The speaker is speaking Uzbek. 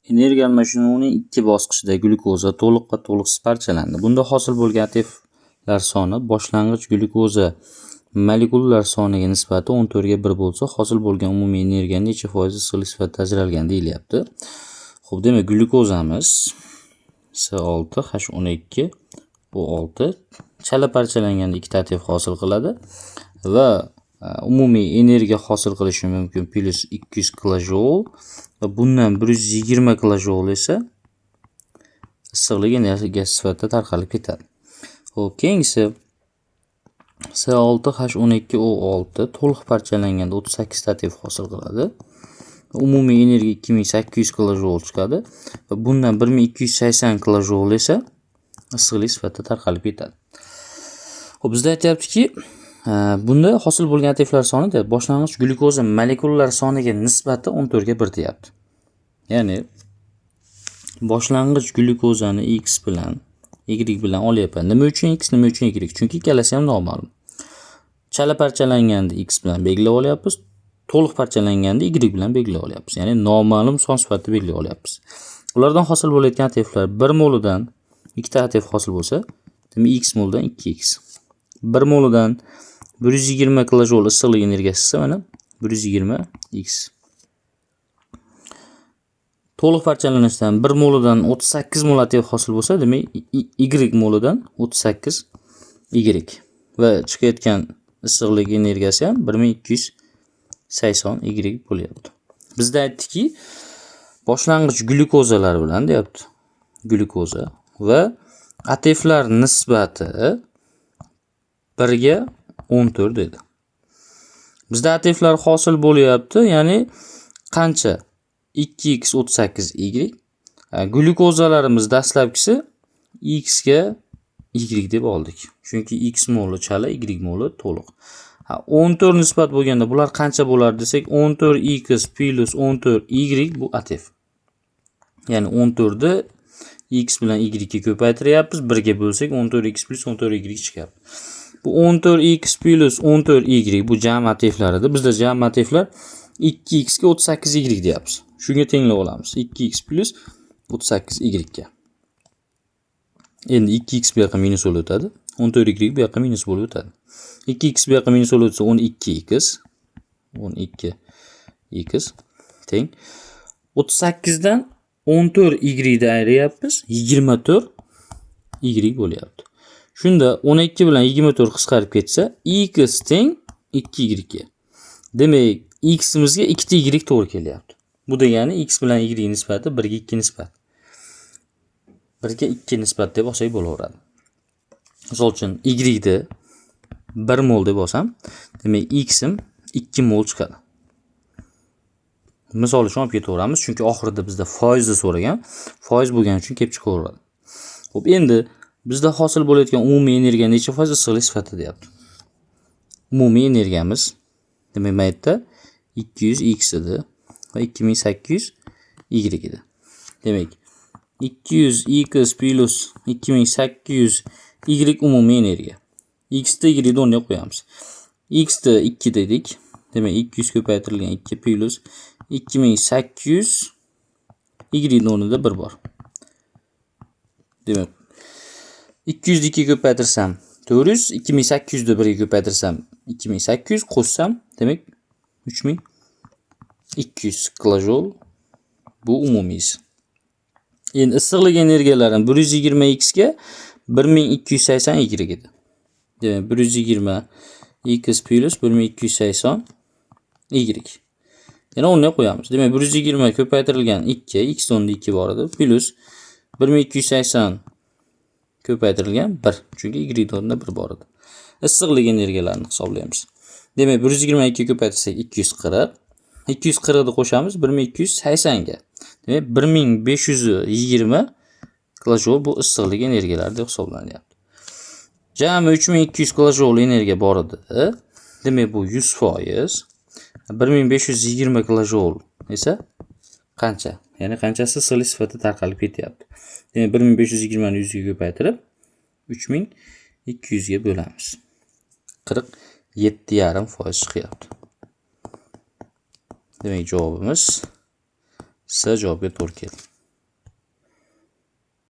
Energiya almashinuvining ikki bosqichida glyukoza to'liq va to'liqsiz parchalandi. Bunda hosil bo'lgan ATFlar soni boshlang'ich glyukoza molekulyular soniga nisbati 14 ga 1 bo'lsa, hosil bo'lgan umumiy energiya necha foiz issiqlik sifatida ajralgan deyilyapti. Xo'p, demak, glyukozamiz C6H12 O6 chala parchalanganda ikkita ATF hosil qiladi va umumiy energiya hosil qilishi mumkin plus 200 kilojoule va bundan 120 kilojoule esa issiqlik energiyasi sifatida tarqalib ketadi. Xo'p, keyingisi C6H12O6 to'liq parchalanganda 38 ta ATF hosil qiladi. Umumiy energiya 2800 kilojoule chiqadi va bundan 1280 kilojoule esa issiqlik sifatida tarqalib ketadi. Xo'p, bizda aytayaptiki, bunda hosil bo'lgan ATFlar soni boshlang'ich glyukoza molekulyular soniga nisbati 14 ga 1 deyapti. Ya'ni boshlang'ich glyukozani X bilan Y bilan olyapman. Nima uchun X, nima uchun Y? Chunki ikkalasi ham noma'lum. Chala parchalanganda X bilan belgilab olyapmiz, to'liq parchalanganda Y bilan belgilab olyapmiz. Ya'ni noma'lum son sifatida belgilab olyapmiz. Ulardan hosil bo'layotgan ATFlar 1 molidan ikkita ATF hosil bo'lsa, demak X molidan 2X. 1 molidan 120 kilojoule issiqlik energiyasi esa mana 120X. To'liq parchalanishdan 1 molidan 38 mol ATF hosil bo'lsa, demak Y molidan 38Y va chiqayotgan issiqlik energiyasi ham 1280Y bo'lyapti. Bizda aytdiki, boshlang'ich glyukozalar bilan deyapti. Glyukoza va ATFlar nisbati 1 ga 14 dedi. Bizda ATFlar hosil bo'lyapti, ya'ni qancha? 2x 38y. Glyukozalarimiz dastlabkisi x ga y deb oldik. Chunki x moli chala, y moli to'liq. 14 nisbat bo'lganda bular qancha bo'lar desak, 14x plus 14y bu ATF. Ya'ni 14 ni x bilan y ga ko'paytiryapmiz, 1 ga bo'lsak 14x plus 14y chiqyapti. Bu 14x plus 14y bu jami ATFlar edi. Bizda jami ATFlar 2x ga 38y deyapmiz. Shunga tenglab olamiz. 2x plus 38y ga. Endi 2x bu yoqqa minus bo'lib o'tadi. 14y bu yoqqa minus bo'lib o'tadi. 2x bu yoqqa minus bo'lib o'tsa 12x. 12x teng 38 dan 14y ni ayryapmiz. 24y bo'lyapti. Shunda 12 bilan 24 qisqarib ketsa, x teng 2y ga. Demak, x imizga 2 ta y to'g'ri kelyapti. Bu degani x bilan y nisbati 1 ga 2 nisbat. 1 ga 2 nisbat deb olsak bo'laveradi. Misol uchun y ni 1 mol deb olsam, demak x im 2 mol chiqadi. Misol uchun olib ketaveramiz, chunki oxirida bizda foizni so'ragan. Foiz bo'lgani uchun kelib chiqaveradi. Xo'p, endi bizda hosil bo'layotgan umumiy energiya necha foiz issiqlik sifatida deyapti. Umumiy energiyamiz demak maytda 200x edi va 2800y edi. Demak 200x plus 2800y umumiy energiya. X ni y ni o'rniga qo'yamiz. X ni 2 dedik. Demak 200 ko'paytirilgan 2 plus 2800 y ni o'rnida 1 bor. Demak 200 ni 2 ko'paytirsam 400, 2800 ni 1 ga ko'paytirsam 2800 qo'shsam, demak 3200 kilojoule bu umumiysi. Endi issiqlik energiyalari 120x ga 1280 y edi. Demak 120x plus 1280 y. Yana o'rniga qo'yamiz. Demak 120 ko'paytirilgan 2, x o'rnida 2 bor edi, plus 1280 ko'paytirilgan 1, chunki y o'rnida 1 bor edi. Issiqlik energiyalarini hisoblaymiz. Demak 122 ko'paytirsak 240. 240 ni qo'shamiz 1280 ga. Demak 1520 kilojoule bu issiqlik energiyalari deb hisoblanyapti. Jami 3200 kilojoule energiya bor edi. Demak bu 100%. 1520 kilojoule esa qancha? Ya'ni qanchasi issiqlik sifatida tarqalib ketyapti. Demak 1520 ni 100 ga ko'paytirib 3200 ga bo'lamiz. 47,5% chiqyapti. Demak javobimiz C javobiga to'g'ri keldi.